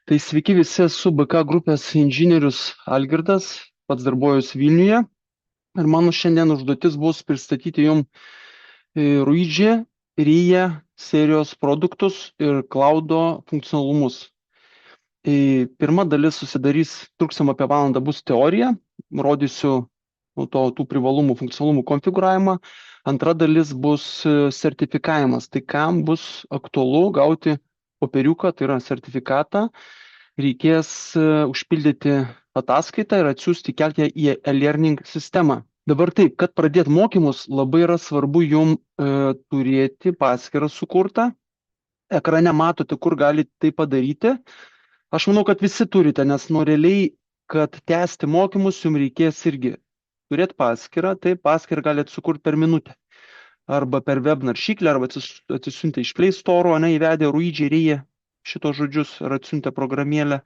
Tai sveiki visi, esu BK grupės inžinierius Algirdas, pats darbuojuosi Vilniuje ir mano šiandien užduotis bus pristatyti jums Ruidži, Ryja serijos produktus ir cloudo funkcionalumus. Pirma dalis truksim apie valandą, bus teorija, rodysiu tų privalumų, funkcionalumų konfigūravimą. Antra dalis bus sertifikavimas, tai kam bus aktualu gauti popieriuką, tai yra sertifikatą. Reikės užpildyti ataskaitą ir atsiųsti kelti ją į e-learning sistemą. Dabar taip, kad pradėti mokymus, labai yra svarbu jums turėti paskyrą sukurtą. Ekrane matote, kur galite tai padaryti. Aš manau, kad visi turite, nes realiai, kad tęsti mokymus, jums reikės irgi turėti paskyrą. Tai paskyrą galite sukurti per minutę. Arba per web naršyklę, arba atsisiuntę iš Play Store, įvedę Ruidži Ryja šitos žodžius ir atsiuntę programėlę,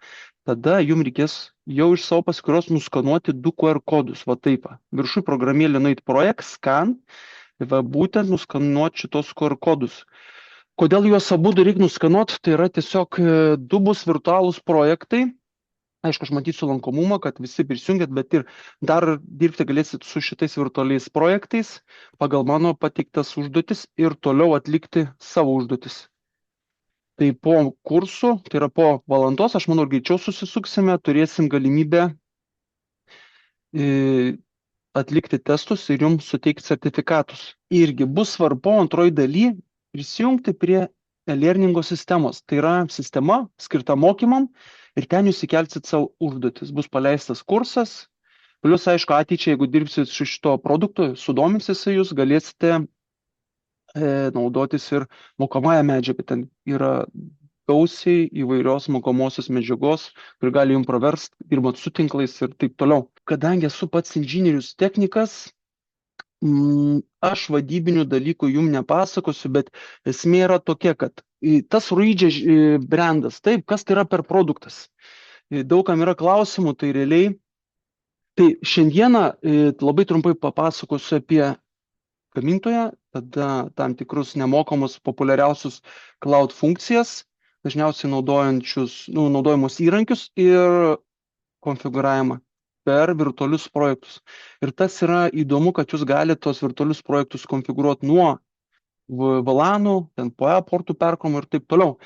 tada jums reikės jau iš savo paskyros nuskanuoti 2 QR kodus, va taip. Viršui programėlė nueiti projekt, scan, va būtent nuskanuoti šitos QR kodus. Kodėl juos abu reikia nuskanuoti, tai yra tiesiog 2 bus virtualūs projektai. Aišku, aš matysiu lankomumą, kad visi prisijungėt, bet ir dar dirbti galėsit su šitais virtualiais projektais pagal mano pateiktas užduotis ir toliau atlikti savo užduotis. Tai po kursų, tai yra po valandos, aš manau, greičiau susisuksime, turėsim galimybę atlikti testus ir jums suteikti sertifikatus. Irgi bus svarbu antroji daly prisijungti prie e-learningo sistemos. Tai yra sistema skirta mokymam ir ten jūs įkelsit savo užduotis. Bus paleistas kursas, plius, aišku, ateičiai, jeigu dirbsit su šito produktu, sudominsis jūs, galėsite naudotis ir mokomąją medžiagą. Ten yra gausiai įvairios mokomosios medžiagos, kur gali jums praverst, dirbant su tinklais ir taip toliau. Kadangi esu pats inžinierius technikas, aš vadybinių dalykų jums nepasakosiu, bet esmė yra tokia, kad tas Ruidži brandas, taip, kas tai yra per produktas? Daugam yra klausimų, tai realiai. Tai šiandieną labai trumpai papasakosiu apie gamintoją, tada tam tikrus nemokamus populiariausius cloud funkcijas, dažniausiai naudojamus įrankius ir konfigūravimą per virtualius projektus. Ir tas yra įdomu, kad jūs galite tos virtualius projektus konfigūruoti nuo VLANų, ten POE portų perkrovimo ir taip toliau.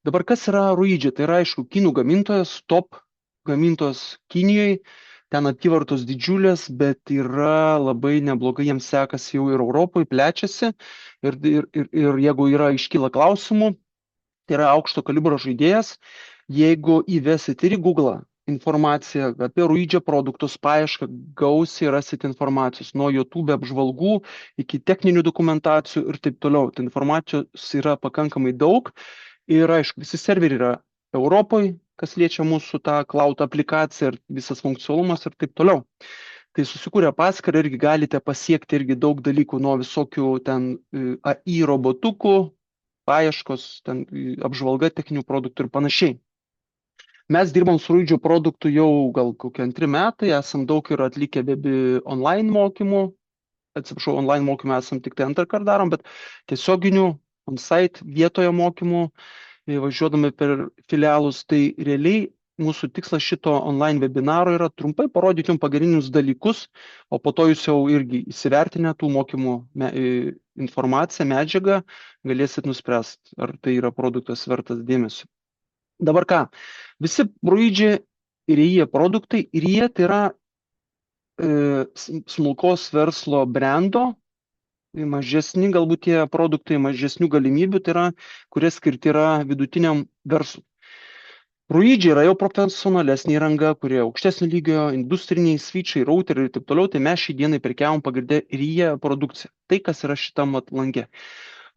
Dabar kas yra Ruidži? Tai yra, aišku, kinų gamintojas, top gamintojas Kinijoje. Ten apyvartos didžiulės, bet yra labai neblogai, jiems sekasi jau ir Europoje, plečiasi. Ir jeigu iškyla klausimų, tai yra aukšto kalibro žaidėjas. Jeigu įvesit ir į Google informaciją apie Ruidži produktus, paiešką, gausiai rasit informacijos nuo YouTube apžvalgų iki techninių dokumentacijų ir taip toliau. Tai informacijos yra pakankamai daug ir, aišku, visi serveriai yra Europoje, kas liečia mūsų tą cloud aplikaciją ir visas funkcionalumas ir taip toliau. Tai susikūrę paskyrą irgi galite pasiekti irgi daug dalykų nuo visokių ten AI robotukų, paieškos, ten apžvalga techninių produktų ir panašiai. Mes dirbam su Ruidži produktu jau gal kokie 2 metai, esam daug ir atlikę online mokymų, atsiprašau, online mokymų esam tik tai 2 kartą darom, bet tiesioginių on-site vietoje mokymų, važiuodami per filialus, tai realiai mūsų tikslas šito online webinaro yra trumpai parodyti jums pagrindinius dalykus, o po to jūs jau irgi įsivertinę tų mokymų informaciją, medžiagą, galėsit nuspręsti, ar tai yra produktas vertas dėmesio. Dabar ką? Visi Ruidži ir Ryja produktai. Ryja tai yra smulkos verslo brando, mažesni galbūt tie produktai, mažesnių galimybių, tai yra, kurie skirti yra vidutiniam verslui. Ruidži yra jau profesionalesnė įranga, kurie aukštesnio lygio, industriniai switchai, routeriai ir taip toliau, tai mes šį dieną prekiavom pagrinde Ryja produkciją. Tai, kas yra šitam lange.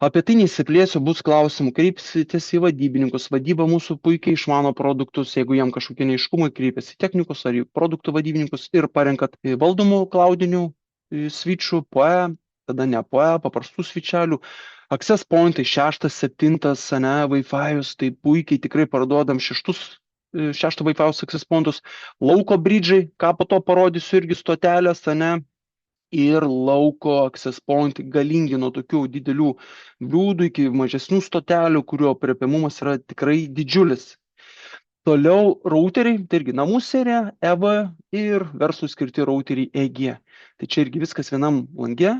Apie tai nesiplėsiu, bus klausimų, kreipsitės į vadybininkus. Vadyba mūsų puikiai išmano produktus, jeigu jam kažkokie neaiškumai, kreipiasi į technikus ar į produktų vadybininkus ir parenkat valdomų cloudinių switchų, POE, tada ne POE, paprastų switchelių, access pointai 6, 7, Wi-Fi'us, tai puikiai tikrai parduodam 6 Wi-Fi'us access pointus, lauko bridžai, ką po to parodysiu irgi stotelės, ir lauko access pointai galingi nuo tokių didelių bliūdų iki mažesnių stotelių, kurio aprėpiamumas yra tikrai didžiulis. Toliau routeriai, tai irgi namų serija EV ir verslui skirti routeriai EG. Tai čia irgi viskas vienam lange.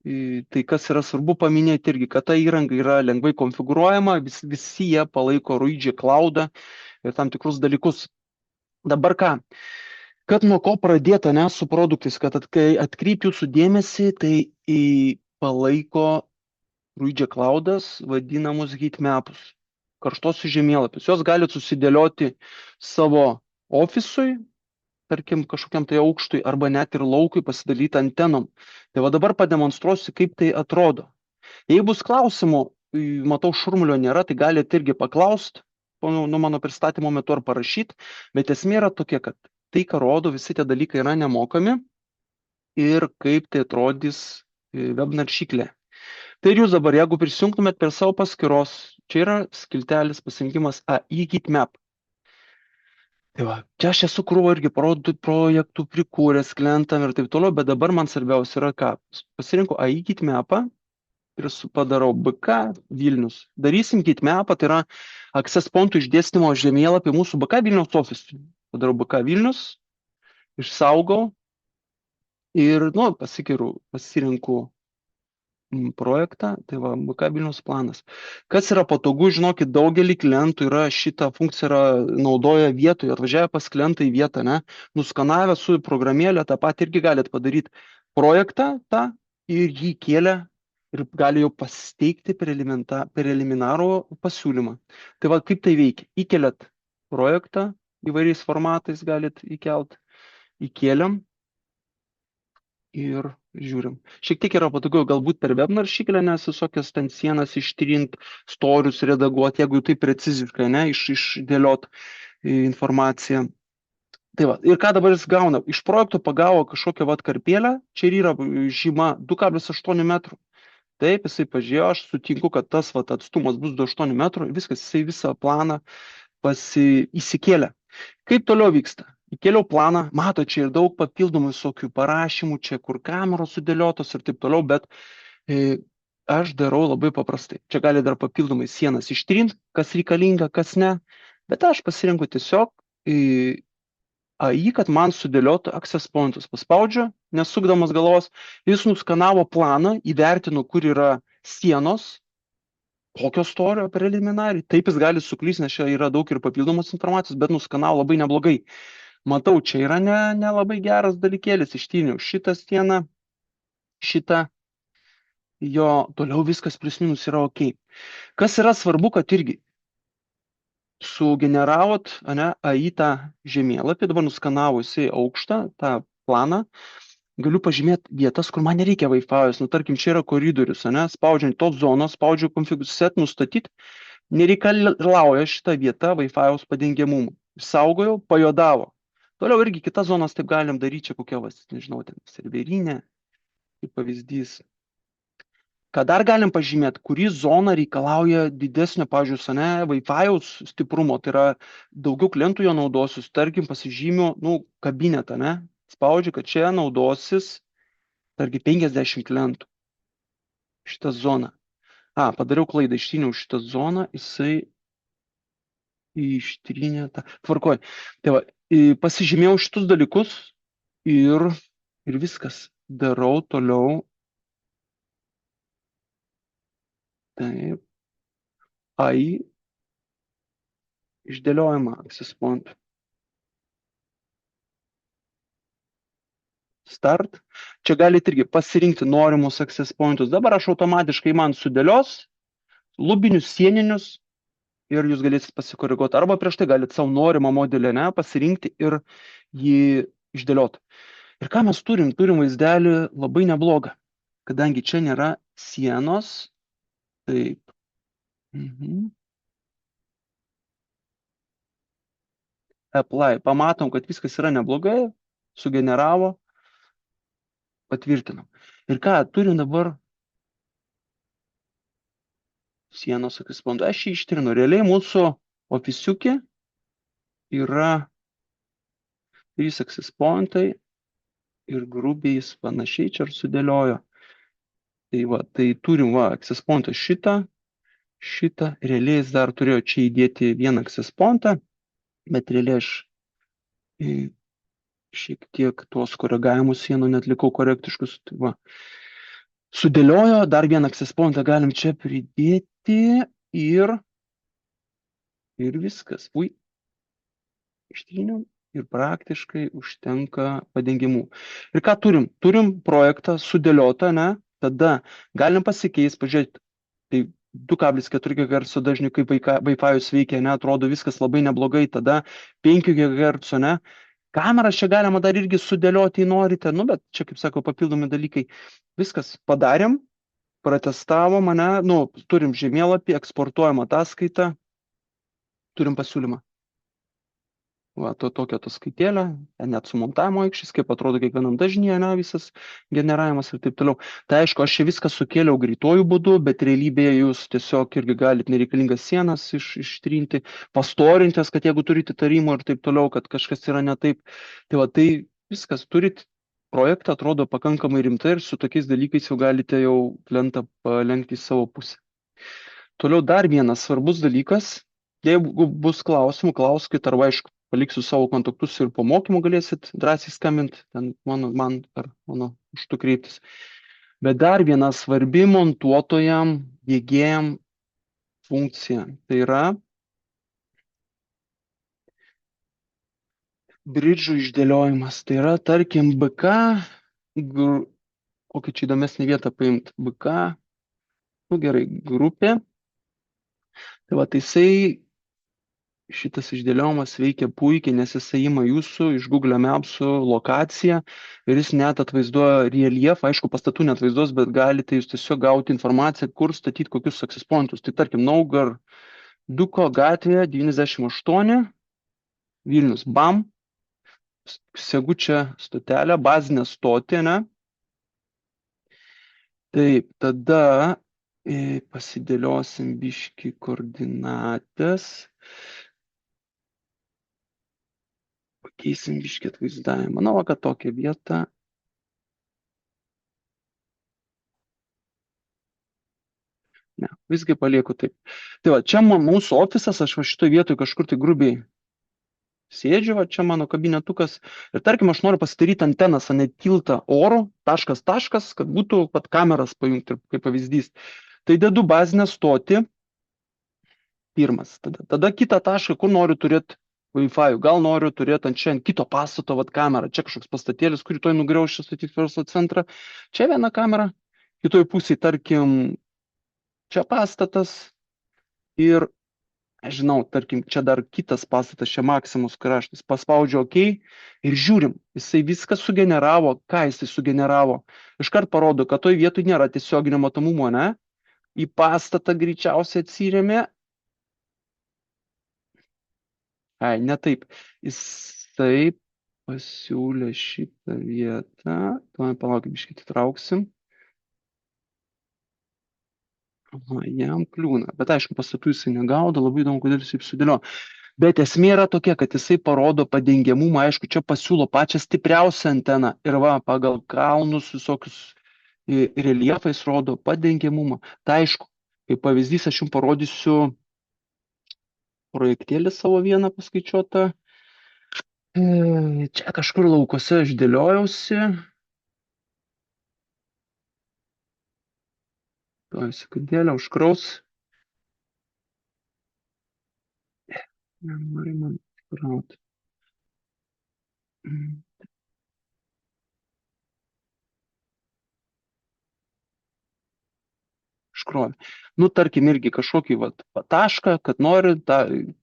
Tai kas yra svarbu paminėti irgi, kad ta įranga yra lengvai konfigūruojama, visi jie palaiko Ruidži cloudą ir tam tikrus dalykus. Dabar ką? Kad nuo ko pradėta, ne, su produktais, kad atkreipti jūsų dėmesį, tai palaiko Ruidži cloudas vadinamus heatmapus, karštuosius žemėlapius. Jos galite susidėlioti savo ofisui, tarkim, kažkokiam tai aukštui, arba net ir laukui pasidalyti antenom. Tai va dabar pademonstruosiu, kaip tai atrodo. Jei bus klausimų, matau šurmulio nėra, tai galite irgi paklausti nuo mano pristatymo metu ar parašyti, bet esmė yra tokia, kad tai, ką rodo, visi tie dalykai yra nemokami ir kaip tai atrodys web naršyklė. Tai ir jūs dabar, jeigu prisijungtumėt per savo paskyros, čia yra skiltelis pasirinkimas AI Heatmap. Tai va, čia aš esu krūvo irgi projektų prikūręs klientam ir taip toliau, bet dabar man svarbiausia yra ką. Pasirinkau AI Heatmapą ir padarau BK Vilnius. Darysim heatmapą, tai yra access pointų išdėstymo žemėlapį mūsų BK Vilnius ofisui. Padarau BK Vilnius, išsaugau ir, pasirinku projektą, tai va, BK Vilnius planas. Kas yra patogu, žinokit, daugelį klientų yra šitą funkciją naudoja vietoje, atvažiavę pas klientą į vietą, ne, nuskanavę su programėlė, tą patį irgi galite padaryti projektą tą ir jį kėlę ir gali jau pasteikti preliminarų pasiūlymą. Tai va, kaip tai veikia? Įkeliat projektą, įvairiais formatais galit įkelt, įkėliam ir žiūrim. Šiek tiek yra patogiau galbūt per web naršyklę, nes visokias ten sienas ištrint, storius redaguoti, jeigu tai preciziškai, ne, išdėliot informaciją. Tai va, ir ką dabar jis gauna? Iš projekto pagavo kažkokią karpėlę, čia ir yra žyma 2,8 metrų. Taip, jisai pažiūrėjo, aš sutinku, kad tas atstumas bus 2,8 metrų, viskas, jisai visą planą įsikėlė. Kaip toliau vyksta? Įkėliau planą, mato, čia ir daug papildomų visokių parašymų, čia kur kameros sudėliotos ir taip toliau, bet aš darau labai paprastai. Čia gali dar papildomai sienas ištrinti, kas reikalinga, kas ne, bet aš pasirinku tiesiog AI, kad man sudėliotų access pointus. Paspaudžiu, nesukdamas galvos, jis nuskanavo planą, įvertino, kur yra sienos, kokio storio preliminariai. Taip jis gali suklysti, nes čia yra daug ir papildomos informacijos, bet nuskanavo labai neblogai. Matau, čia yra ne labai geras dalykėlis, ištryniau šitą sieną, šitą, jo toliau viskas plius minus yra ok. Kas yra svarbu, kad irgi sugeneravot, ane, AI tą žemėlapį, dabar nuskanavusi aukštą, tą planą, galiu pažymėti vietas, kur man nereikia Wi-Fi'us, tarkim, čia yra koridorius, ane, spaudžiant tos zonos, spaudžiu config set, nustatyti, nereikalauja šitą vietą Wi-Fi'us padengiamumų. Saugojau, pajodavo. Toliau irgi kitas zonas taip galim daryti, čia kokia, nežinau, ten serverinė, kaip pavyzdys. Ką dar galim pažymėti, kuri zona reikalauja didesnio, pavyzdžiui, Wi-Fi'aus stiprumo, tai yra daugiau klientų jo naudosius, tarkim, pasižymiu, kabinetą, ne, spaudžiu, kad čia naudosis, tarkim, 50 klientų šitą zoną. Padariau klaidą, ištryniau šitą zoną, jisai ištrynė tą, tvarkoj. Tai va, pasižymėjau šitus dalykus ir viskas, darau toliau. Taip, AI išdėliojama access point. Start. Čia galite irgi pasirinkti norimus access pointus. Dabar aš automatiškai man sudėlios lubinius, sieninius ir jūs galėsite pasikoreguoti. Arba prieš tai galite savo norimą modelį pasirinkti ir jį išdėlioti. Ir ką mes turim? Turim vaizdelį labai neblogą, kadangi čia nėra sienos. Taip. Apply. Pamatom, kad viskas yra neblogai, sugeneravo, patvirtinam. Ir ką, turim dabar sienos access point. Aš jį ištrinu. Realiai mūsų ofisiukė yra 3 access pointai ir grubiai jis panašiai čia ir sudėliojo. Tai va, tai turim access pointą šitą, realiai jis dar turėjo čia įdėti vieną access pointą. bet realiai aš e, šiek tiek tuos koregavimus sienų netlikau korektiškus. Tai va. Sudėliojo, dar vieną access pointą galim čia pridėti ir, ir viskas. Ui, ištryniau ir praktiškai užtenka padengimų. Ir ką turim? Turim projektą sudėliotą, ne? Tada galim pasikeisti, pažiūrėti, tai 2,4 GHz dažniu kaip Wi-Fi'us veikia, ne? Atrodo viskas labai neblogai, tada 5 GHz, ne? Kameras čia galima dar irgi sudėlioti, jei norite, nu, bet čia, kaip sako, papildomi dalykai. Viskas padarėm, pratestavom, ne? Nu, turim žemėlapį, eksportuojam ataskaitą, turim pasiūlymą. Va, tokia ataskaitėlė, net su montavimo aikščiais, kaip atrodo kiekvienam dažnyje, ne, visas generavimas ir taip toliau. Tai aišku, aš čia viską sukėliau greituoju būdu, bet realybėje jūs tiesiog irgi galite nereikalingas sienas ištrinti, pastorintis, kad jeigu turite įtarimų ir taip toliau, kad kažkas yra ne taip. Tai va, tai viskas, turit projektą, atrodo pakankamai rimtai ir su tokiais dalykais jau galite jau lentą palenkti į savo pusę. Toliau dar vienas svarbus dalykas. Jeigu bus klausimų, klauskit, arba aišku, paliksiu savo kontaktus ir po mokymų galėsit drąsiai skambinti, ten man ar mano užtu kreiptis. Bet dar viena svarbi montuotojam, diegėjam funkcija. Tai yra bridžų išdėliojimas. Tai yra, tarkim, BK, kokį čia įdomesnį vietą paimti, BK, nu gerai, grupė. Tai va, tai jisai šitas išdėliojimas veikia puikiai, nes jisai ima jūsų iš Google Maps'ų lokaciją ir jis net atvaizduoja reljefą, aišku, pastatų net vaizduos, bet galite jūs tiesiog gauti informaciją, kur statyti kokius access pointus. Tai tarkim, Naugarduko gatvėje 98, Vilnius, bam, segu čia stotelę, bazinę stotį, ne? Taip, tada pasidėliosim biški koordinatės. Pakeisim biškį atvaizdavimą. Manau, kad tokią vietą. Ne, visgi palieku taip. Tai va, čia mūsų ofisas, aš va šitoje vietoje kažkur tai grubiai sėdžiu, va čia mano kabinetukas. Ir tarkim, aš noriu pasidaryti antenas, o ne tiltą oro, taškas, kad būtų pat kameras pajungti, kaip pavyzdys. Tai dedu bazinę stotį, pirmas. Tada kitą tašką, kur noriu turėti Wi-Fi, gal noriu turėti ant kito pastato kamerą. Čia kažkoks pastatėlis, kurį toj nugriaušiu statyti verslo centrą. Čia viena kamera, kitoj pusėje, tarkim, čia pastatas ir, aš žinau, tarkim, čia dar kitas pastatas, čia Maximus kraštas. Paspaudžiu OK ir žiūrim, jisai viską sugeneravo. Ką jisai sugeneravo? Iškart parodo, kad toj vietoj nėra tiesioginio matomumo, ne? Į pastatą greičiausiai atsirėmė. Ai, ne taip. Jisai pasiūlė šitą vietą. Tuomet palaukim, biškį atitrauksim. Aha, jam kliūna. Bet aišku, pastatų jisai negaudo, labai įdomu, kodėl jisai sudėlio. Bet esmė yra tokia, kad jisai parodo padengiamumą. Aišku, čia pasiūlo pačią stipriausią anteną. Ir va, pagal kalnus visokius reljefais rodo padengiamumą. Tai aišku, kaip pavyzdys, aš jums parodysiu projektėlį savo vieną paskaičiuotą. Čia kažkur laukose aš dėliojausi. Tuoj sekundėlę užkraus. Nenori man krauti. Iškrovė. Nu, tarkim, irgi kažkokį tašką, kad nori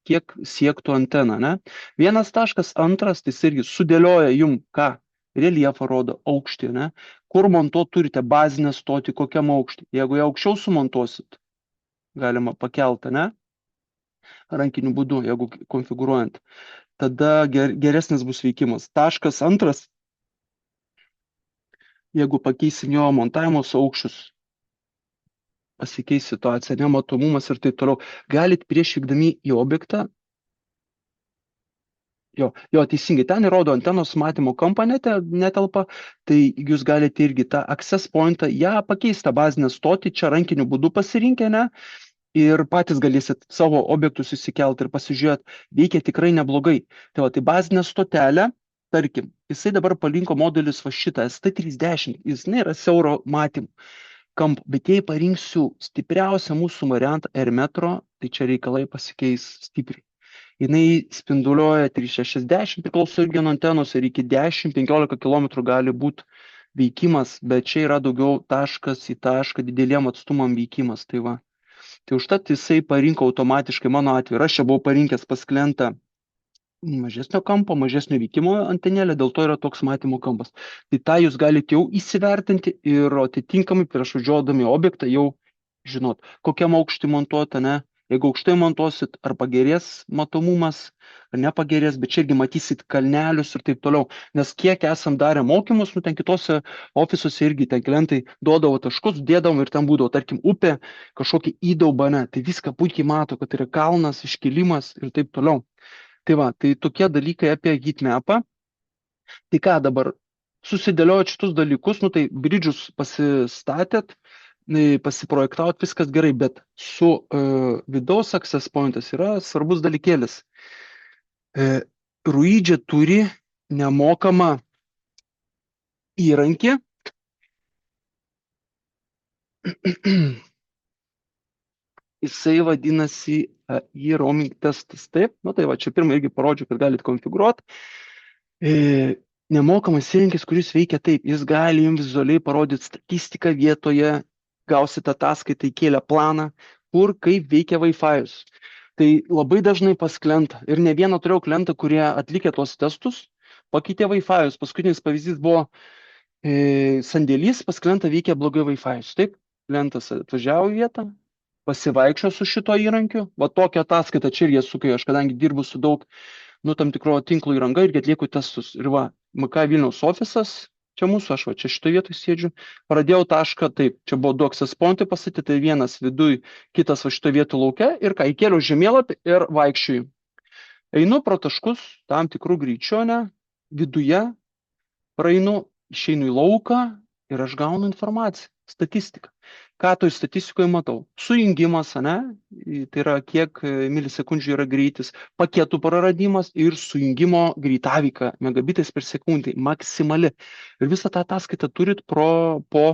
kiek siektų antena, ne? Vienas taškas, antras, tai irgi sudėlioja jum ką? Reljefą rodo, aukštį, ne? Kur montuoti turite bazinę stotį, kokiam aukštį. Jeigu ją aukščiau sumontuosit, galima pakelti, ne? Rankiniu būdu, jeigu konfigūruojant, tada geresnis bus veikimas. Taškas antras, jeigu pakeisim jo montavimo aukščius, pasikeis situacija, nematomumas ir taip toliau. Galit prieš vykdami į objektą, jo, teisingai, ten įrodo antenos matymo kampą netelpa, tai jūs galite irgi tą access pointą, ją pakeisti tą bazinę stotį, čia rankiniu būdu pasirinkę, ne? ir patys galėsit savo objektus įsikelt ir pasižiūrėt, veikia tikrai neblogai. Tai va, tai bazinė stotelė, tarkim, jisai dabar palinko modelis va šitą ST30, jis nėra siauro matymų kampo, bet jei parinksiu stipriausią mūsų variantą R-metro, tai čia reikalai pasikeis stipriai. Jinai spinduliuoja 360, priklauso irgi nuo antenos, ir iki 10-15 km gali būti veikimas, bet čia yra daugiau taškas į tašką dideliem atstumam veikimas. Tai va. Tai užtat jisai parinko automatiškai mano atveju. Ir aš čia buvau parinkęs pas klientą mažesnio kampo, mažesnio veikimo antenėlę, dėl to yra toks matymo kampas. Tai tą jūs galite jau įsivertinti ir atitinkamai prieš važiuodami objektą jau žinot, kokiam aukštį montuoti, ne? Jeigu aukštai montuosit, ar pagerės matomumas, ar nepagerės, bet čia irgi matysit kalnelius ir taip toliau. Nes kiek esam darę mokymus, nu ten kitose ofisuose irgi ten klientai duodavo taškus, dėdavom ir ten būdavo, tarkim, upė, kažkokia įdauba, ne? Tai viską puikiai mato, kad yra kalnas, iškilimas ir taip toliau. Tai va, tai tokie dalykai apie heatmapą. Tai ką dabar, susidėliojot šitus dalykus, nu tai bridžius pasistatėt, pasiprojektavot, viskas gerai, bet su vidaus access pointas yra svarbus dalykėlis. Ruidžia turi nemokamą įrankį. Jisai vadinasi e-roaming testas. Taip, nu tai va, čia pirmą irgi parodžiu, kad galite konfigūruoti. Nemokamas įrankis, kuris veikia taip, jis gali jums vizualiai parodyti statistiką vietoje, gausite ataskaitą, įkėlę planą, kur kaip veikia Wi-Fi'us. Tai labai dažnai pas klientą, ir ne vieną turėjau klientą, kurie atlikė tuos testus, pakeitė Wi-Fi'us. Paskutinis pavyzdys buvo sandėlys, pas klientą veikia blogai Wi-Fi'us. Taip, klientas atvažiavo į vietą, pasivaikščio su šito įrankiu, va tokią ataskaitą čia ir jie sukai, aš kadangi dirbu su daug, nu, tam tikro tinklo įranga irgi atlieku testus. Ir va, MK Vilniaus ofisas, čia mūsų, aš va, čia šitoje vietoje sėdžiu, pradėjau tašką, taip, čia buvo du access pointai pasakyti, tai vienas viduj, kitas va šitoje vietoje lauke, ir ką, įkėliau žemėlapį ir vaikščiuoju. Einu pro taškus, tam tikrų greičių, ne, viduje, praeinu, išeinu į lauką ir aš gaunu informaciją, statistiką. Ką toj statistikoje matau? Sujungimas, ne? Tai yra kiek milisekundžių yra greitis, paketų praradimas ir sujungimo greitaveika megabitais per sekundę, maksimali. Ir visą tą ataskaitą turit po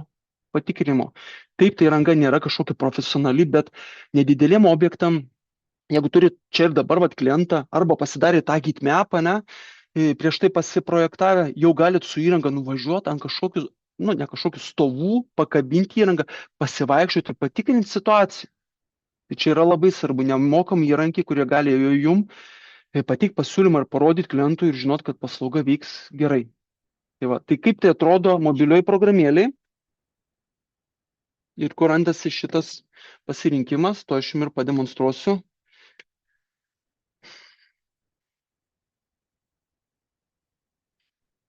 patikrinimo. Taip, tai įranga nėra kažkokia profesionali, bet nedideliem objektam, jeigu turit čia ir dabar vat klientą, arba pasidarė tą heatmapą, ne? Prieš tai pasiprojektavę, jau galit su įranga nuvažiuoti ant kažkokius, nu, ne kažkokių stovų, pakabinti įrangą, pasivaikščioti ir patikrinti situaciją. Tai čia yra labai svarbu, nemokami įrankiai, kurie gali jum pateikti pasiūlymą ir parodyti klientui ir žinot, kad paslauga vyks gerai. Tai va, tai kaip tai atrodo mobilioj programėlėj ir kur randasi šitas pasirinkimas, to aš jums ir pademonstruosiu.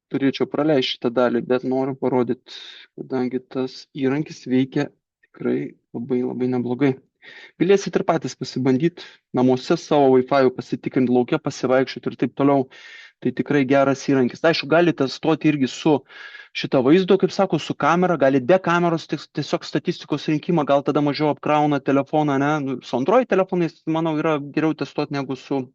Turėčiau praleisti šitą dalį, bet noriu parodyti, kadangi tas įrankis veikia tikrai labai neblogai. Galėsit ir patys pasibandyti namuose savo Wi-Fi pasitikrinti laukia, pasivaikščioti ir taip toliau. Tai tikrai geras įrankis. Tai aišku, galite stoti irgi su šitą vaizdo, kaip sako, su kamera, galite be kameros tiesiog statistikos rinkimą, gal tada mažiau apkrauna telefoną, ne? Nu, su Android telefonais, manau, yra geriau testuoti negu su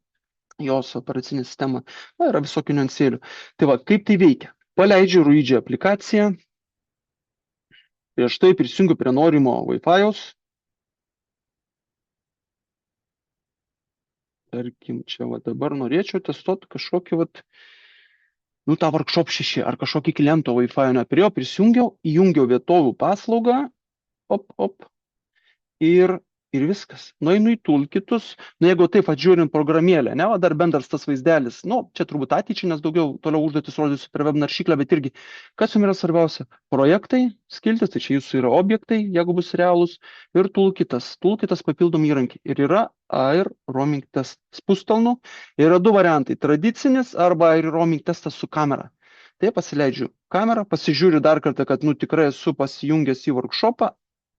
jos operacinė sistema. Na, yra visokių niuansėlių. Tai va, kaip tai veikia? Paleidžiu Ruidžia aplikaciją. Prieš tai prisijungiu prie norimo Wi-Fi'aus. Tarkim, čia va dabar norėčiau testuoti kažkokį va, nu, tą workshop 6 ar kažkokį kliento Wi-Fi, ne, prie jo prisijungiau, įjungiau vietovių paslaugą, ir viskas. Nueinu į toolkitus, nu jeigu taip atžiūrint programėlę, ne, o dar bendras tas vaizdelis, nu, čia turbūt ateičiai, nes daugiau toliau užduotis rodysiu per web naršyklę, bet irgi, kas jums yra svarbiausia? Projektai, skiltis, tai čia jūsų yra objektai, jeigu bus realūs, ir toolkitas papildomi įrankiai. Ir yra e-roaming testas spustelnu, yra du variantai, tradicinis arba e-roaming testas su kamera. Tai pasileidžiu kamerą, pasižiūriu dar kartą, kad, nu, tikrai esu pasijungęs į workshopą,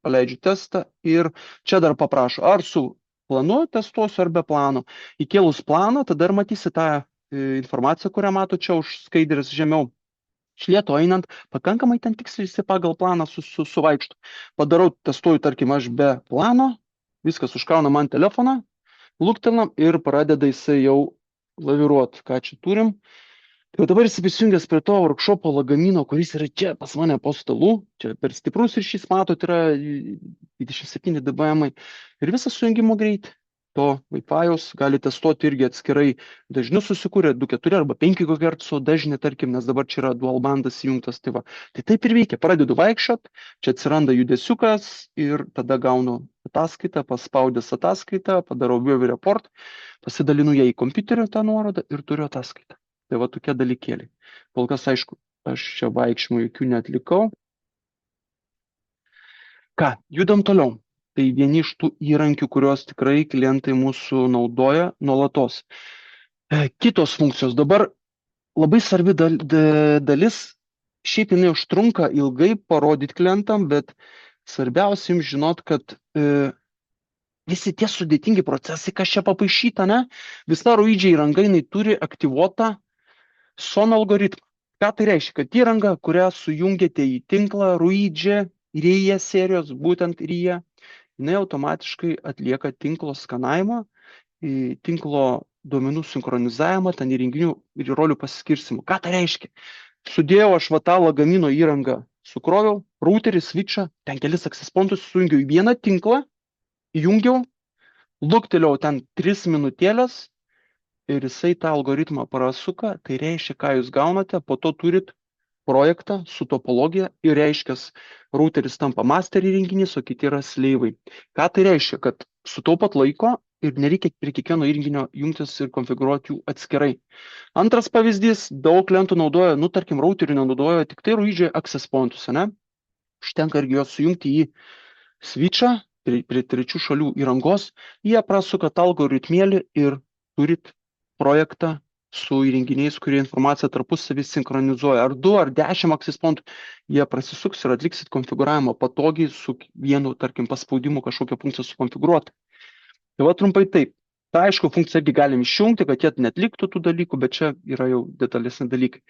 paleidžiu testą ir čia dar paprašo, ar su planu testuosiu, ar be plano. Įkėlus planą, tada ir matysi tą informaciją, kurią mato čia už skaidrės žemiau. Iš lėto einant, pakankamai ten tiksliai pagal planą suvaikštų. Padarau, testuoju, tarkim, aš be plano, viskas užkrauna man telefoną, luktelinam ir pradeda jisai jau laviruot, ką čia turim. Tai jau dabar jis prisijungęs prie to workshopo lagamino, kuris yra čia pas mane po stalu, čia per stiprus ryšys, matot, yra 27 dBm ir visas sujungimo greit. To Wi-Fi'aus gali testuoti irgi atskirai dažnius susikūrė 2,4 arba 5 GHz dažnį, tarkim, nes dabar čia yra dual bandas įjungtas. Tai va. Tai taip ir veikia. Pradedu vaikščiot, čia atsiranda judesiukas ir tada gaunu ataskaitą, paspaudęs ataskaitą, padarau view report, pasidalinu ją į kompiuterį tą nuorodą ir turiu ataskaitą. Tai va tokie dalykėliai. Kol kas, aišku, aš čia vaikščiojimų jokių neatlikau. Ką, judam toliau. Tai vieni iš tų įrankių, kuriuos tikrai klientai mūsų naudoja nuolatos. Kitos funkcijos. Dabar labai svarbi dalis, šiaip jinai užtrunka ilgai parodyti klientam, bet svarbiausia jums žinot, kad visi tie sudėtingi procesai, kas čia papaišyta, ne? Visa Ruidžio įranga, jinai turi aktyvuotą SON algoritmą. Ką tai reiškia? Kad įranga, kurią sujungėte į tinklą Ruidžio RIA serijos, būtent RIA, jinai automatiškai atlieka tinklo skanavimą, tinklo duomenų sinchronizavimą, ten įrenginių ir rolių pasiskirsimą. Ką tai reiškia? Sudėjau aš va tą lagamino įrangą, sukroviau, routerį, switchą, ten kelis access pointus sujungiau į vieną tinklą, įjungiau, luktelėjau ten 3 minutėlės ir jisai tą algoritmą prasuka, tai reiškia, ką jūs gaunate, po to turit projektą su topologija ir reiškia, routeris tampa master įrenginys, o kiti yra sleivai. Ką tai reiškia? Kad sutaupot laiko ir nereikia prie kiekvieno įrenginio jungtis ir konfigūruoti jų atskirai. Antras pavyzdys, daug klientų naudoja, tarkim, routerių nenaudoja tik tai Ruidžio access pointus, ne? Užtenka irgi juos sujungti į switchą prie trečių šalių įrangos, jie prasuka tą algoritmėlį ir turit projektą su įrenginiais, kurie informaciją tarpusavį sinchronizuoja. Ar 2, ar 10 access pointų, jie prasisuks ir atliksit konfigūravimą patogiai su vienu, tarkim, paspaudimu kažkokią funkciją sukonfigūruoti. Tai va trumpai taip. Ta, aišku, funkciją irgi galim išjungti, kad jie netliktų tų dalykų, bet čia yra jau detalesni dalykai.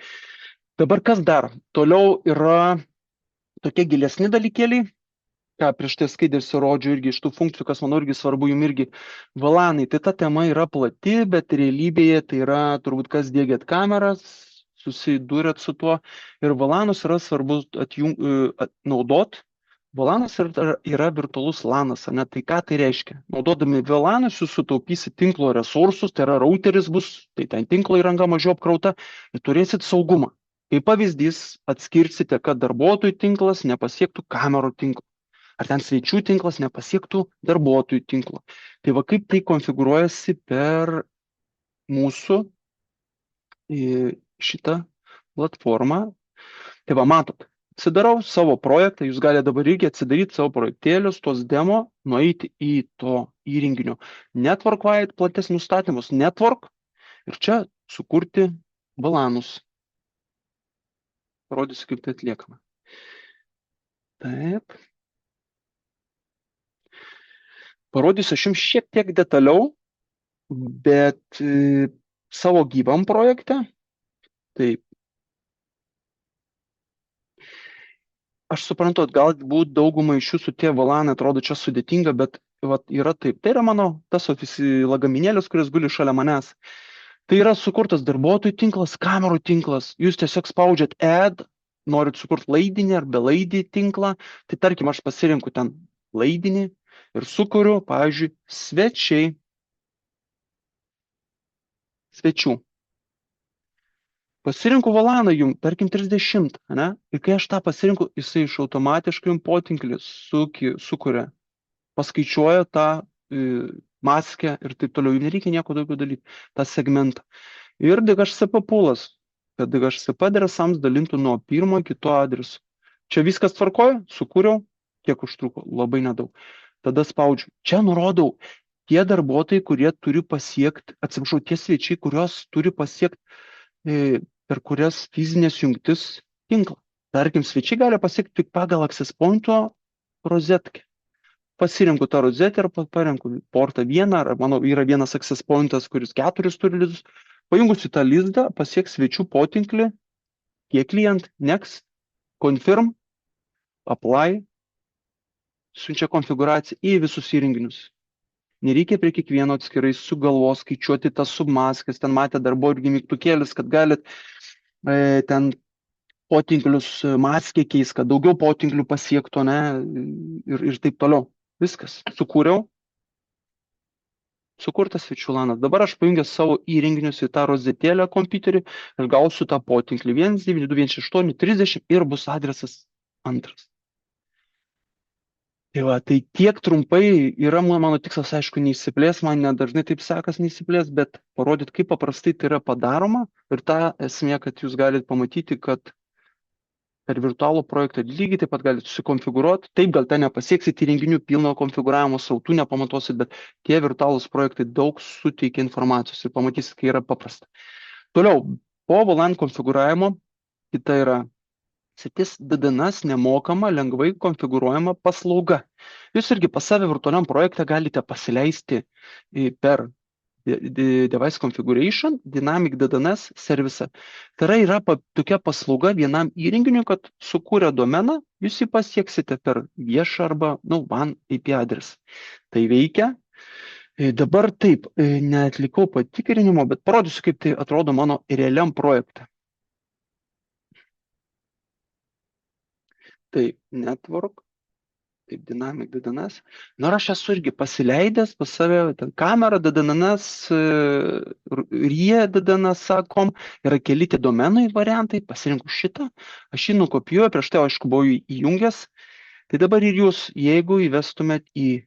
Dabar kas dar? Toliau yra tokie gilesni dalykėliai, ką prieš tai skaidrėse rodžiu irgi iš tų funkcijų, kas manau irgi svarbu jums irgi. VLANai, tai ta tema yra plati, bet realybėje tai yra turbūt kas dėgiat kameras, susidūrėt su tuo ir VLANus yra svarbu naudot. VLANas yra virtualus LANas, ne? Tai ką tai reiškia? Naudodami VLANus jūs sutaupysit tinklo resursus, tai yra routeris bus, tai ten tinklo įranga mažiau apkrauta ir turėsit saugumą. Kaip pavyzdys, atskirsite, kad darbuotojų tinklas nepasiektų kamerų tinklo. Ar ten svečių tinklas nepasiektų darbuotojų tinklo. Tai va kaip tai konfigūruojasi per mūsų šitą platformą. Tai va matot, atsidarau savo projektą, jūs galite dabar irgi atsidaryti savo projektėlius, tos demo, nueiti į to įrenginio network wide platesnius nustatymus, network ir čia sukurti VLANus. Parodysiu, kaip tai atliekama. Taip. Parodysiu aš jums šiek tiek detaliau, bet savo gyvam projekte. Taip. Aš suprantu, galbūt daugumai iš jūsų tie VLANai atrodo čia sudėtinga, bet vat, yra taip. Tai yra mano tas lagaminėlis, kuris guli šalia manęs. Tai yra sukurtas darbuotojų tinklas, kamerų tinklas. Jūs tiesiog spaudžiat add, norit sukurti laidinį ar belaidį tinklą. Tai tarkim, aš pasirinku ten laidinį ir sukuriu, pavyzdžiui, svečių. Pasirinku VLANą jums, tarkim, 30, ne? Ir kai aš tą pasirinku, jisai iš automatiškai jums potinklį sukuria, paskaičiuoja tą maskę ir taip toliau. Jums nereikia nieko daugiau dalyti, tą segmentą. Ir DHCP poolas, kad DHCP adresams dalintų nuo pirmo iki to adreso. Čia viskas tvarkoja, sukūriau, kiek užtruko, labai nedaug. Tada spaudžiu. Čia nurodau tie darbuotojai, kurie turi pasiekti, atsiprašau, tie svečiai, kurios turi pasiekti per kurias fizinės jungtis tinklą. Tarkim, svečiai gali pasiekti tik pagal access pointo rozetkę. Pasirinku tą rozetę ir parenku portą vieną, ar mano yra vienas access pointas, kuris 4 turi lizdus. Pajungusi tą lizdą, pasieks svečių potinklį, kiek klient, next, confirm, apply, siunčia konfiguraciją į visus įrenginius. Nereikia prie kiekvieno atskirai sugalvos skaičiuoti tas submaskės, ten matė dar buvo irgi mygtukėlis, kad galit ten potinklius maskė keis, kad daugiau potinklių pasiektų, ne, ir taip toliau. Viskas. Sukūriau, sukurtas svečių lanas. Dabar aš pajungęs savo įrenginius į tą rozetėlę kompiuterį ir gausiu tą potinklį 192.168.30 ir bus adresas antras. Tai va, tai tiek trumpai yra mano tikslas, aišku, neįsiplės, man nedažnai taip sekas neįsiplės, bet parodyti, kaip paprastai tai yra padaroma ir ta esmė, kad jūs galite pamatyti, kad per virtualų projektą lygiai taip pat galite susikonfigūruoti, taip gal ten nepasieksit įrenginių pilno konfigūravimo, srautų nepamatuosit, bet tie virtualūs projektai daug suteikia informacijos ir pamatysit, kai yra paprasta. Toliau, po VLAN konfigūravimo, kita yra sritis DDNS nemokama, lengvai konfigūruojama paslauga. Jūs irgi pas save virtualiam projekte galite pasileisti per Device Configuration Dynamic DDNS servisą. Tai yra tokia paslauga vienam įrenginiui, kad sukūrę domeną, jūs jį pasieksite per viešą arba WAN IP adresą. Tai veikia. Dabar taip, neatlikau patikrinimo, bet parodysiu, kaip tai atrodo mano realiam projekte. Taip, network, taip, Dynamic DDNS. Ir aš esu irgi pasileidęs pas save, ten kamera, DDNS, RIE DDNS, sakom, yra keli tie domenai variantai, pasirinku šitą, aš jį nukopijuoju, prieš tai, aišku, buvau įjungęs. Tai dabar ir jūs, jeigu įvestumėt į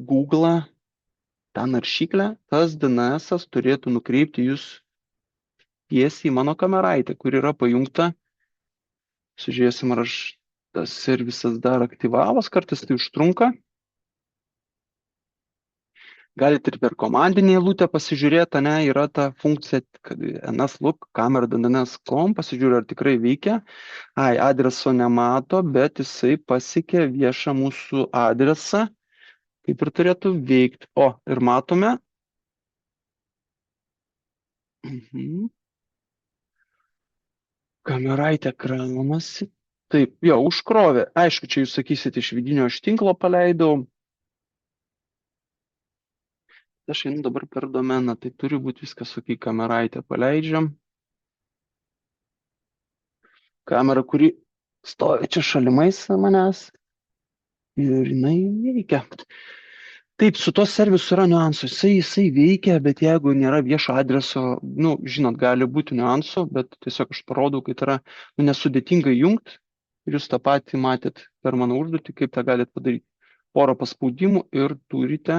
Google tą naršyklę, tas DNS turėtų nukreipti jūs tiesiai į mano kameraitę, kur yra pajungta. Sužiūrėsim, ar aš tas servisas dar aktyvavos, kartais tai užtrunka. Galite ir per komandinį eilutę pasižiūrėti, ne, yra ta funkcija, kad nslook kamera DNS.com, pasižiūrė, ar tikrai veikia. Adreso nemato, bet jisai pasiekė viešą mūsų adresą, kaip ir turėtų veikti. O, ir matome. Kameraitė kraunasi. Taip, jo, užkrovė. Aišku, čia jūs sakysit, iš vidinio aš tinklo paleidau. Aš einu dabar per domeną, tai turi būti viskas, kai kameraitę paleidžiam. Kamera, kuri stovi čia šalimais manęs. Ir jinai veikia. Taip, su to servisu yra niuansų. Jisai veikia, bet jeigu nėra viešo adreso, žinot, gali būti niuansų, bet tiesiog aš parodau, kad yra nesudėtinga jungti. Ir jūs tą patį matėt per mano užduotį, kaip tą galite padaryti. Porą paspaudimų ir turite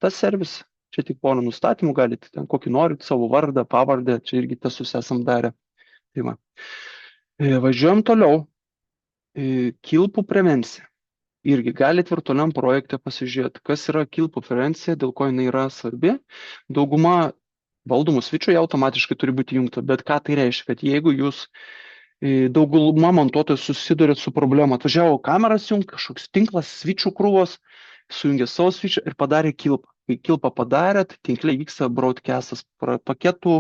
tą servisą. Čia tik porą nustatymų galite, ten kokį norit, savo vardą, pavardę, čia irgi tesus esam darę. Tai va. Važiuojam toliau. Kilpų prevencija. Irgi galite virtualiam projekte pasižiūrėti, kas yra kilpų prevencija, dėl ko jinai yra svarbi. Dauguma valdomų svičių automatiškai turi būti jungta, bet ką tai reiškia, kad jeigu jūs dauguma montuotojų susidurėt su problema, atvažiavo kameras jungti, kažkoks tinklas, svičių krūvos, sujungė savo svičią ir padarė kilpą. Kai kilpą padarėt, tinkle vyksta broadcastas paketų,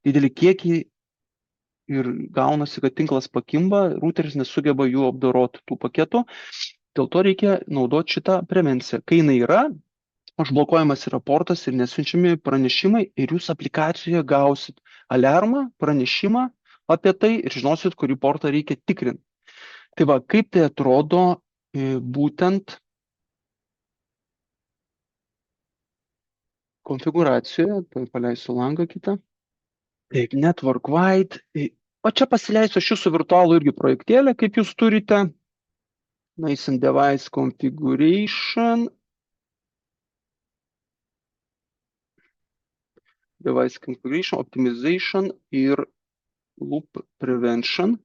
didelį kiekį ir gaunasi, kad tinklas pakimba, routeris nesugeba jų apdoroti tų paketų. Dėl to reikia naudoti šitą prevenciją. Kai jinai yra, užblokuojamas yra portas ir nesiunčiami pranešimai ir jūs aplikacijoje gausit alarmą, pranešimą apie tai ir žinosit, kurį portą reikia tikrinti. Tai va, kaip tai atrodo būtent konfiguracijoje, tai paleisiu langą kitą. Taip, network wide. O čia pasileisiu aš jūsų virtualų irgi projektėlę, kaip jūs turite. Nice and device configuration. Device configuration, optimization ir loop prevention.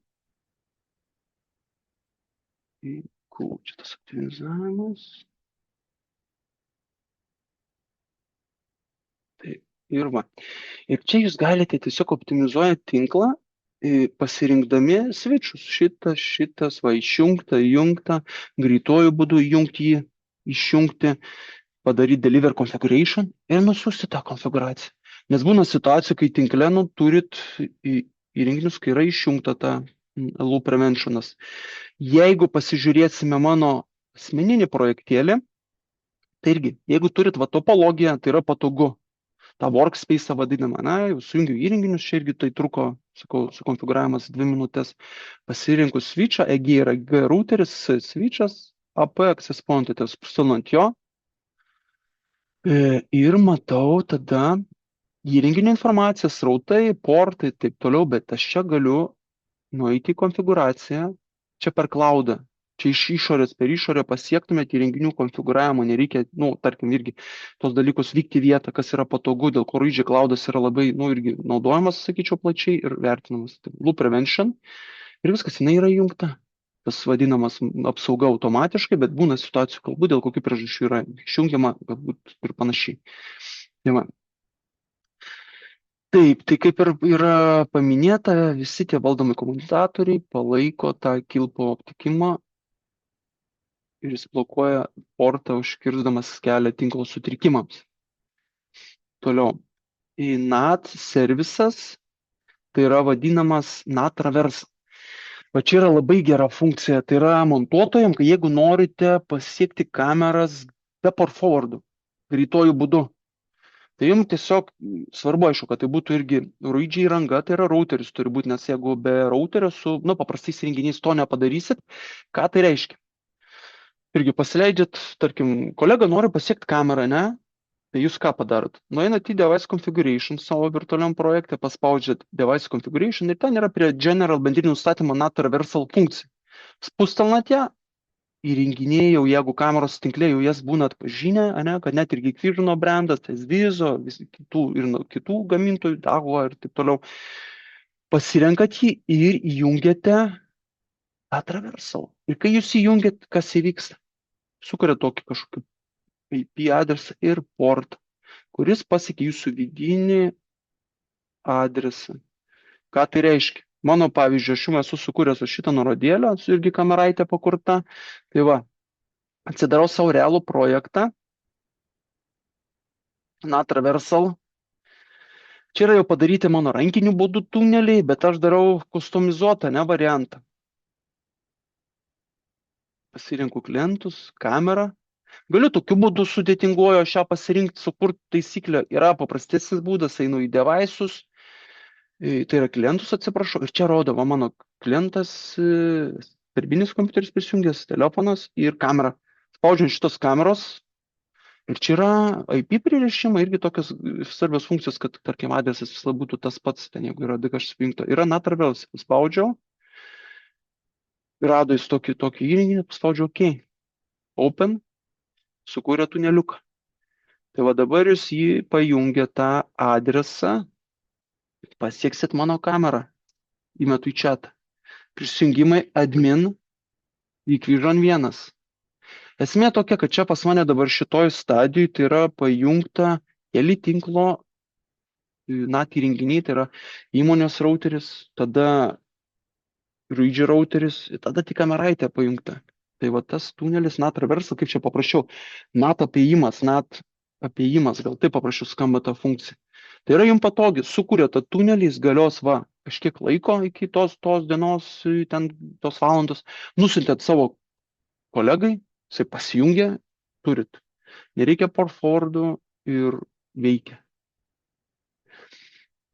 Kur čia tas optimizavimas? Taip, ir va. Ir čia jūs galite tiesiog optimizuoti tinklą, pasirinkdami svičius. Šitas, va, išjungta, įjungta, greituoju būdu įjungti jį, išjungti, padaryti deliver configuration ir nusiųsti tą konfiguraciją. Nes būna situacijų, kai tinkle turit įrenginius, kai yra išjungta ta loop preventionas. Jeigu pasižiūrėsime mano asmeninį projektėlį, Tai irgi, jeigu turit va topologiją, tai yra patogu. Ta workspace vadinama, na, jau sujungiu įrenginius, čia irgi tai truko, sakau, sukonfiguravimas 2 minutės. Pasirinkus switchą, EG yra G routeris, switchas, AP access point, tai spustelu ant jo. Ir matau tada įrenginio informaciją, srautai, portai, taip toliau, bet aš čia galiu nueiti į konfiguraciją, čia per cloudą. Čia iš išorės per išorę pasiektumėte įrenginių konfigūravimo, nereikia, tarkim, irgi tos dalykus vykti į vietą, kas yra patogu, dėl ko Rydži cloudas yra labai, irgi naudojamas, sakyčiau, plačiai ir vertinamas. Tai loop prevention ir viskas, jinai yra įjungta. Tas vadinamas apsauga automatiškai, bet būna situacijų kalbų, dėl kokių priežasčių yra išjungiama, galbūt ir panašiai. Tai va. Taip, tai kaip ir yra paminėta, visi tie valdomi komutatoriai palaiko tą kilpo aptikimą ir jis blokuoja portą, užkirsdamas kelią tinklo sutrikimams. Toliau, į NAT servisas, tai yra vadinamas NAT traversas. Va čia yra labai gera funkcija, tai yra montuotojams, kai jeigu norite pasiekti kameras be port forwardų, greituoju būdu. Tai jums tiesiog svarbu, aišku, kad tai būtų irgi Rydži įranga, tai yra routeris turi būti, nes jeigu be routerio su paprastais įrenginiais to nepadarysit, ką tai reiškia? Irgi pasileidžiat, tarkim, kolega nori pasiekti kamerą, ne? Tai jūs ką padarot? Nueinat į Device Configuration savo virtualiam projekte, paspaudžiat Device Configuration ir ten yra prie General bendrinio nustatymo NAT traversal funkcija. Spustelnat ją, įrenginėjai jau, jeigu kameros tinkle jau jas būna atpažinę, kad net ir Geekvision brandas, Vizo, kitų gamintojų, Dahua ir taip toliau, pasirenkat jį ir įjungiate tą traversal. Ir kai jūs įjungiat, kas įvyksta? Sukuria tokį kažkokį IP adresą ir portą, kuris pasiekia jūsų vidinį adresą. Ką tai reiškia? Mano pavyzdžiui, aš jums esu sukūręs šitą nurodėlę, su irgi kameraitė pakurta. Tai va, atsidarau savo realų projektą. NAT traversal. Čia yra jau padaryti mano rankiniu būdu tuneliai, bet aš darau kustomizuotą, variantą. Pasirinku klientus, kamerą. Galiu tokiu būdu sudėtinguoju aš ją pasirinkti, sukurti taisyklę. Yra paprastesnis būdas, einu į device'us, tai yra klientus, atsiprašau, ir čia rodo, va, mano klientas, darbinis kompiuteris prisijungęs, telefonas ir kamera. Spaudžiant šitos kameros, ir čia yra IP pririšimai, irgi tokios svarbios funkcijos, kad, tarkim, adresas visada būtų tas pats, ten jeigu yra DKH sujungta. Yra NAT traversal, spaudžiau, rado jis tokį įrenginį, spaudžiau OK, open, sukūrė tuneliuką. Tai va dabar jūs jį pajungia tą adresą, pasieksit mano kamerą, įmetu į chatą. Prisijungimai admin, Geekvision 1. Esmė tokia, kad čia pas mane dabar šitoj stadijoj tai yra pajungta keli tinklo NAT įrenginiai, tai yra įmonės routeris, tada Rydži routeris, tada tik kameraitė pajungta. Tai va tas tunelis NAT traversal, kaip čia paprašiau, NAT apėjimas, gal taip paprašiau skamba ta funkcija. Tai yra jums patogi, sukūrė tą tunelį, jis galios kažkiek laiko iki tos dienos, ten tos valandos, nusintėt savo kolegai, jisai pasijungia, turit. Nereikia port forwardų ir veikia.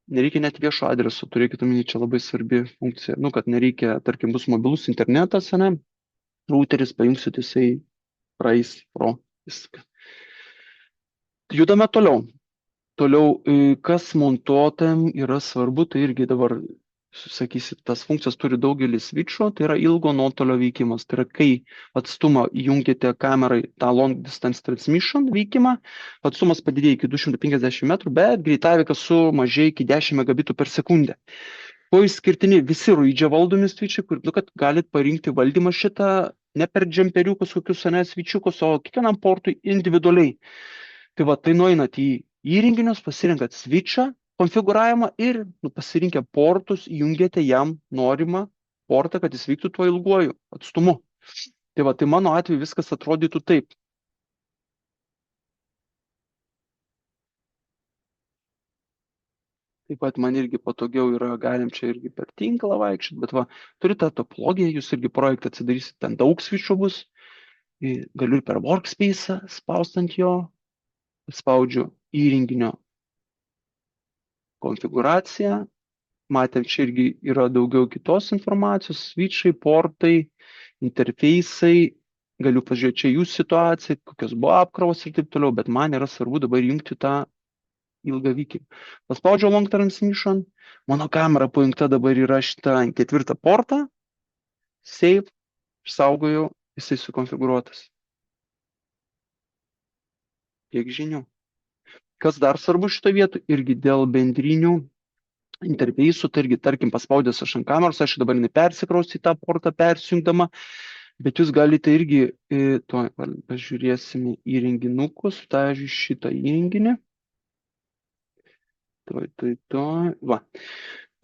Nereikia net viešo adreso, turėkite omeny, čia labai svarbi funkcija. Kad nereikia, tarkim, bus mobilus internetas, routeris pajungsit, jisai praeis pro viską. Judame toliau. Toliau, kas montuotam yra svarbu, tai irgi dabar, sakysit, tas funkcijas turi daugelis switchų, tai yra ilgo nuotolio veikimas. Tai yra, kai atstumą įjungite kamerai tą long distance transmission veikimą, atstumas padidėja iki 250 metrų, bet greitavika sumažėja iki 10 megabitų per sekundę. Kuo išskirtini visi Rydži valdomi switchai, kur kad galit parinkti valdymą šitą, ne per džemperiukus, kokius switchiukus, o kiekvienam portui individualiai. Tai va, tai nueinat į įrenginius, pasirinkat switchą, konfigūravimą ir pasirinkę portus, įjungiate jam norimą portą, kad jis vyktų tuo ilguoju atstumu. Tai va, tai mano atveju viskas atrodytų taip. Taip pat man irgi patogiau yra, galim čia irgi per tinklą vaikščioti, bet va, turite topologiją, jūs irgi projektą atsidarysit, ten daug switchų bus. Galiu ir per workspace spausti ant jo, spaudžiu įrenginio konfiguraciją. Matėm, čia irgi yra daugiau kitos informacijos, switchai, portai, interfejsai, galiu pažiūrėti čia jų situaciją, kokios buvo apkrovos ir taip toliau, bet man yra svarbu dabar jungti tą ilgą vykį. Paspaudžiau long transmission, mano kamera pajungta dabar yra šitą 4 portą, save, išsaugojau, jisai sukonfigūruotas. Tiek žinių. Kas dar svarbu šitoje vietoje, irgi dėl bendrinių interfejsų, tai irgi, tarkim, paspaudęs aš ant kameros, aš dabar jinai persikraus į tą portą persijungdama, bet jūs galite irgi, pažiūrėsime įrenginukus, tai šitą įrenginį. Va.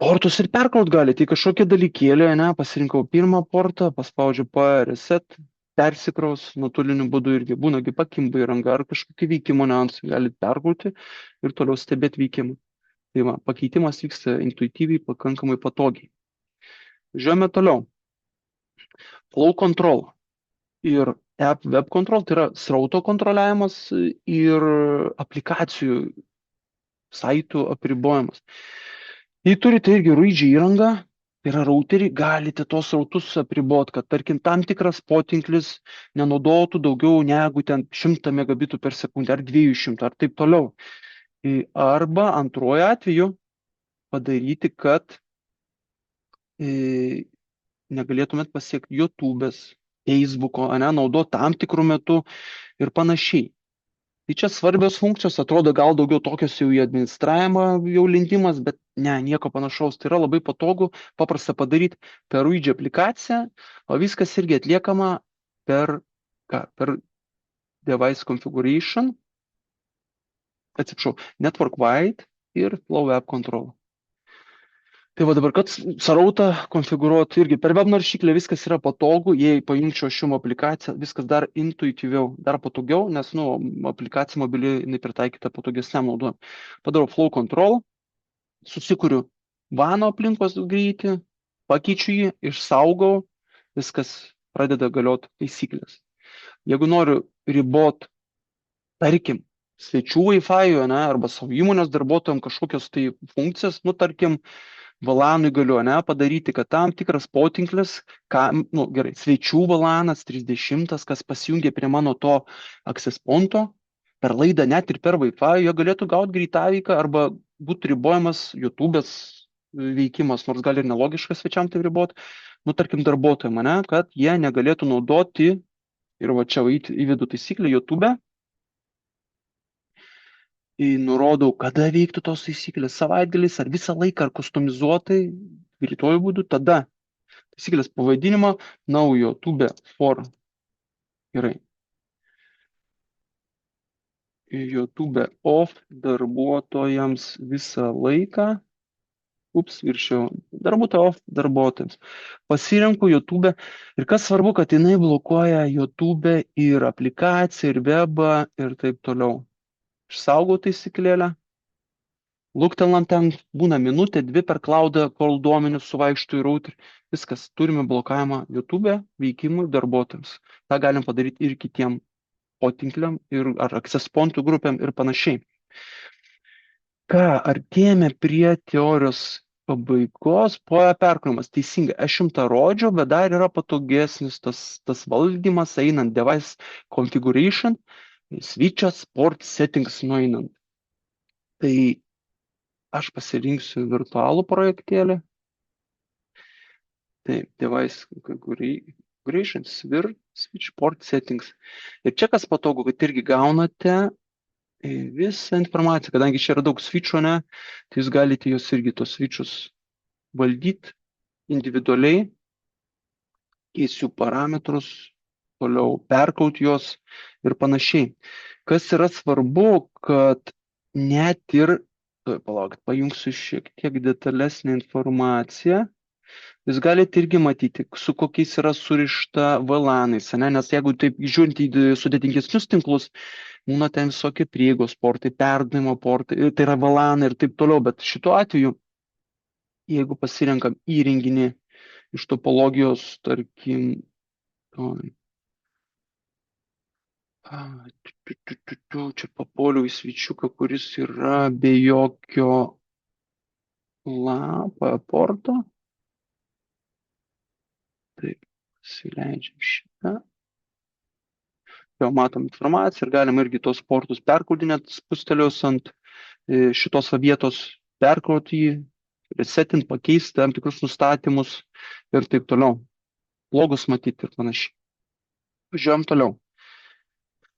Portus ir perkraut galite į kažkokią dalykėlį, ne, pasirinkau pirmą portą, paspaudžiu reset, persikraus nuotoliniu būdu irgi būnagi pakimba įranga ar kažkokie veikimo niuansai, galite perkrauti ir toliau stebėti veikimą. Tai va, pakeitimas vyksta intuityviai, pakankamai patogiai. Žiūrėjome toliau. Flow control ir app web control, tai yra srauto kontroliavimas ir aplikacijų saitų apribojimas. Jei turite irgi RUIDŽI įrangą, tai yra routerį, galite tos srautus apriboti, kad tarkim tam tikras potinklis nenaudotų daugiau negu ten 100 megabitų per sekundę ar 200 ar taip toliau. Arba antruoju atveju padaryti, kad negalėtumėt pasiekti YouTube'ės, Facebook'o, naudoti tam tikrų metų ir panašiai. Tai čia svarbios funkcijos, atrodo gal daugiau tokios jau į administravimą jau lindimas, bet ne, nieko panašaus. Tai yra labai patogu, paprasta padaryti per RUIDŽI aplikaciją, o viskas irgi atliekama per device configuration, atsiprašau, network wide ir flow app control. Tai va dabar, kad srautą konfigūruoti irgi per web naršyklę viskas yra patogu, jei pajungčiau šiom aplikaciją, viskas dar intuityviau, dar patogiau, nes aplikacija mobili pritaikyta patogesniam naudojimui. Padarau flow control, susikuriu vano aplinkos greitį, pakeičiu jį, išsaugau, viskas pradeda galioti taisyklės. Jeigu noriu ribot, tarkim, svečių Wi-Fi, arba savo įmonės darbuotojams kažkokios tai funkcijas, tarkim, valanui galiu, padaryti, kad tam tikras potinklis, gerai, svečių valanas 30, kas pasijungia prie mano to access pointo, per laidą net ir per Wi-Fi, jo galėtų gauti greitaveiką arba būtų ribojamas YouTube'ės veikimas, nors gali ir nelogiškas svečiam tai riboti, tarkim darbuotojams, kad jie negalėtų naudoti, ir va čia įvedu taisyklę YouTube'e, nurodau, kada veiktų tos taisyklės, savaitgaliais ar visą laiką, ar kustomizuotai, greituoju būdu, tada taisyklės pavadinimą naujo YouTube for, gerai, YouTube off darbuotojams visą laiką, viršiau, darbuotojų off darbuotojams. Pasirenku YouTube ir kas svarbu, kad jinai blokuoja YouTube ir aplikaciją, ir webą ir taip toliau. Išsaugau taisyklėlę. Luktelant ten būna minutė, 2 per cloudą, kol duomenis suvaikštų į routerį. Viskas, turime blokavimą YouTube veikimui darbuotojams. Ta galim padaryti ir kitiem potinkliam, ar access pointų grupėm ir panašiai. Artėjame prie teorijos pabaigos, perkrovimas. Teisingai, aš jums tą rodžiau, bet dar yra patogesnis tas valdymas, einant device configuration, switches, port settings nueinant. Tai aš pasirinksiu virtualų projektėlį. Taip, device configuration, switch port settings. Ir čia kas patogu, kad irgi gaunate visą informaciją, kadangi čia yra daug switchų, tai jūs galite jos irgi tos switchus valdyti individualiai, keisti jų parametrus, toliau perkrauti juos ir panašiai. Kas yra svarbu, kad net ir, palaukit, pajungsiu šiek tiek detalesnę informaciją, jūs galite irgi matyti, su kokiais yra surišta VLANais, nes jeigu taip žiūrint į sudėtingesnius tinklus, būna ten visokie prieigos portai, perdavimo portai, tai yra VLANai ir taip toliau, bet šituo atveju, jeigu pasirenkam įrenginį iš topologijos, tarkim, Čia papuoliau į svečiuką, kuris yra be jokio porto. Taip, pasileidžiam šitą. Jau matom informaciją ir galim irgi tos portus perkodinėt spustelius ant šitos va vietos, perkrauti jį, resetint, pakeisti tam tikrus nustatymus ir taip toliau. Logus matyti ir panašiai. Važiuojam toliau.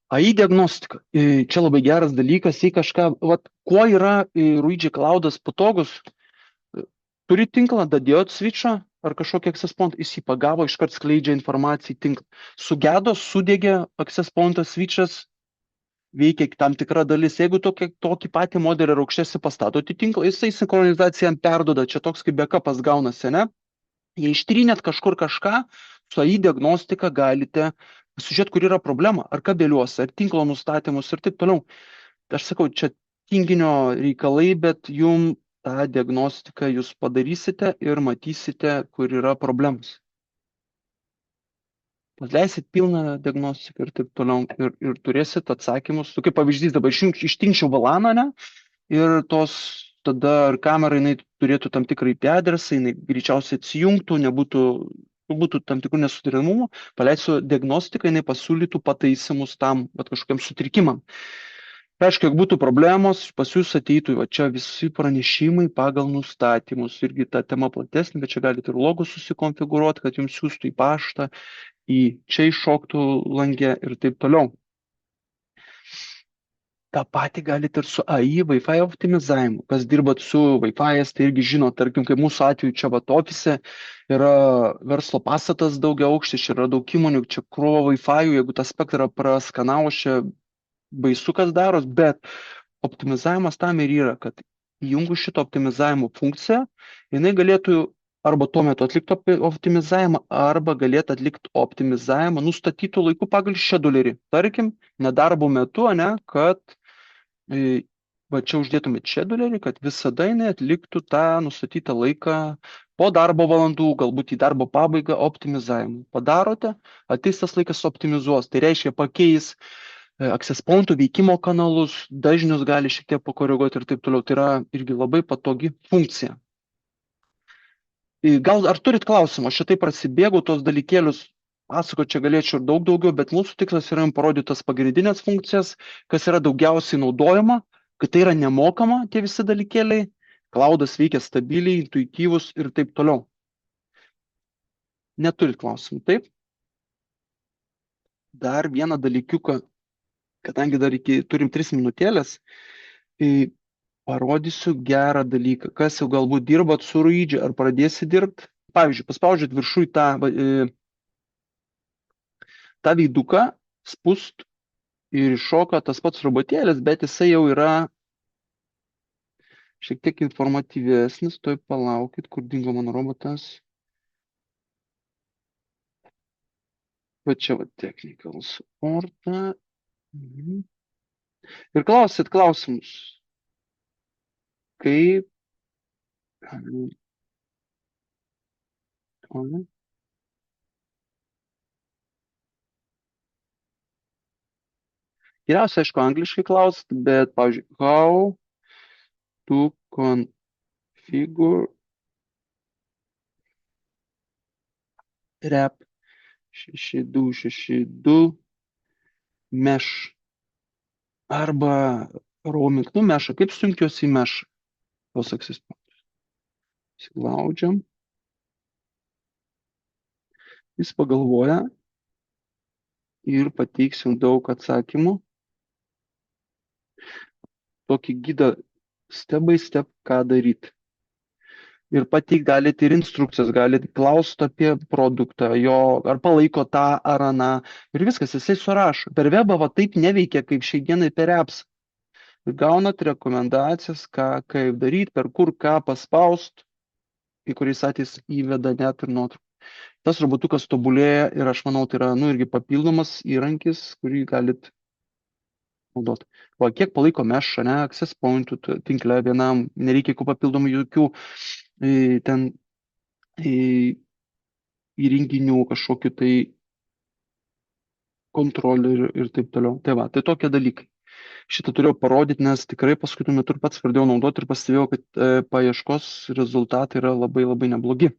AI diagnostika. Čia labai geras dalykas, jei kažką, vat, kuo yra Luigi Cloudas patogus, turi tinklą, dadėjot switchą ar kažkokį access point, jis jį pagavo, iškart skleidžia informaciją į tinklą. Sugedo, sudegė access pointas, switchas, veikia tam tikra dalis. Jeigu tokį patį modelį ar aukštesnį pastatot į tinklą, jisai sinchronizaciją perduoda, čia toks kaip backupas gaunasi, ne? Jei ištrynėt kažkur kažką, su AI diagnostika galite pasižiūrėti, kur yra problema, ar kabeliuose, ar tinklo nustatymus ir taip toliau. Aš sakau, čia tinginio reikalai, bet jum tą diagnostiką jūs padarysite ir matysite, kur yra problemos. Atleisit pilną diagnostiką ir taip toliau ir turėsit atsakymus. Tu kaip pavyzdys dabar ištinčiau valaną, ne? Ir tada ar kamera jinai turėtų tam tikrą IP adresą, jinai greičiausiai atsijungtų, būtų tam tikrų nesuderinamumų, paleisiu diagnostiką, jinai pasiūlytų pataisymus tam, bet kažkokiam sutrikimam. Aišku, jeigu būtų problemos, pas jūs ateitų, va čia visi pranešimai pagal nustatymus, irgi ta tema platesnė, bet čia galite ir logus susikonfigūruoti, kad jums siūstų į paštą, čia iššoktų langė ir taip toliau. Ta pati galite ir su AI Wi-Fi optimizavimu. Kas dirbat su Wi-Fi'ais, tai irgi žino, tarkim, kaip mūsų atveju čia vat ofise yra verslo pastatas daugiaaukštis, čia yra daug įmonių, čia krūva Wi-Fi'ų, jeigu tą spektrą praskanavo, čia baisu kas daros, bet optimizavimas tam ir yra, kad įjungus šitą optimizavimo funkciją, jinai galėtų arba tuo metu atlikti optimizavimą, arba galėtų atlikti optimizavimą nustatytų laikų pagal schedulerį. Tarkim, nedarbo metu, ne, kad va čia uždėtumėt schedulerį, kad visada jinai atliktų tą nustatytą laiką po darbo valandų, galbūt į darbo pabaigą optimizavimą. Padarote, ateis tas laikas optimizuos. Tai reiškia pakeis access pointų veikimo kanalus, dažnius gali šiek tiek pakoreguoti ir taip toliau. Tai yra irgi labai patogi funkcija. Gal ar turit klausimą? Aš šitai prasibėgau tos dalykėlius, pasako, čia galėčiau ir daug daugiau, bet mūsų tikslas yra jums parodyti tas pagrindinės funkcijas, kas yra daugiausiai naudojama, kad tai yra nemokama tie visi dalykėliai, cloudas veikia stabiliai, intuityvus ir taip toliau. Neturit klausimų, taip? Dar vieną dalykiuką, kadangi dar turim 3 minutėlės, parodysiu gerą dalyką. Kas jau galbūt dirbat su Luigi ar pradėsi dirbti? Pavyzdžiui, paspaudžiat viršui tą veiduką, spust ir iššoka tas pats robotėlis, bet jisai jau yra šiek tiek informatyvesnis. Tuoj palaukit, kur dingo mano robotas. Va čia va technical supportą. Ir klausit klausimus. Kaip geriausia, aišku, angliškai klausit, bet, pavyzdžiui, how to configure rep 6262 mesh arba roaming, meshą. Kaip sujungti į meshą? Tos access pointus. Įsilaudžiam. Jis pagalvoja ir pateiksim daug atsakymų. Tokį gidą step by step, ką daryti. Ir pateikti galite ir instrukcijas, galite klausti apie produktą, jo, ar palaiko tą ar aną. Ir viskas, jisai surašo. Per webą va taip neveikia, kaip šiai dienai per apps. Ir gaunat rekomendacijas, kaip daryti, per kur ką paspaust, į kuriais ateis įveda net ir nuotrauką. Tas robotukas tobulėja ir aš manau, tai yra irgi papildomas įrankis, kurį galit naudoti. Va, kiek palaiko meshą, ne, access pointų tinkle vienam, nereikia papildomų jokių ten įrenginių kažkokiu tai kontrolė ir taip toliau. Tai va, tai tokie dalykai. Šitą turėjau parodyti, nes tikrai paskutiniu metu ir pats pradėjau naudoti ir pastebėjau, kad paieškos rezultatai yra labai labai neblogi.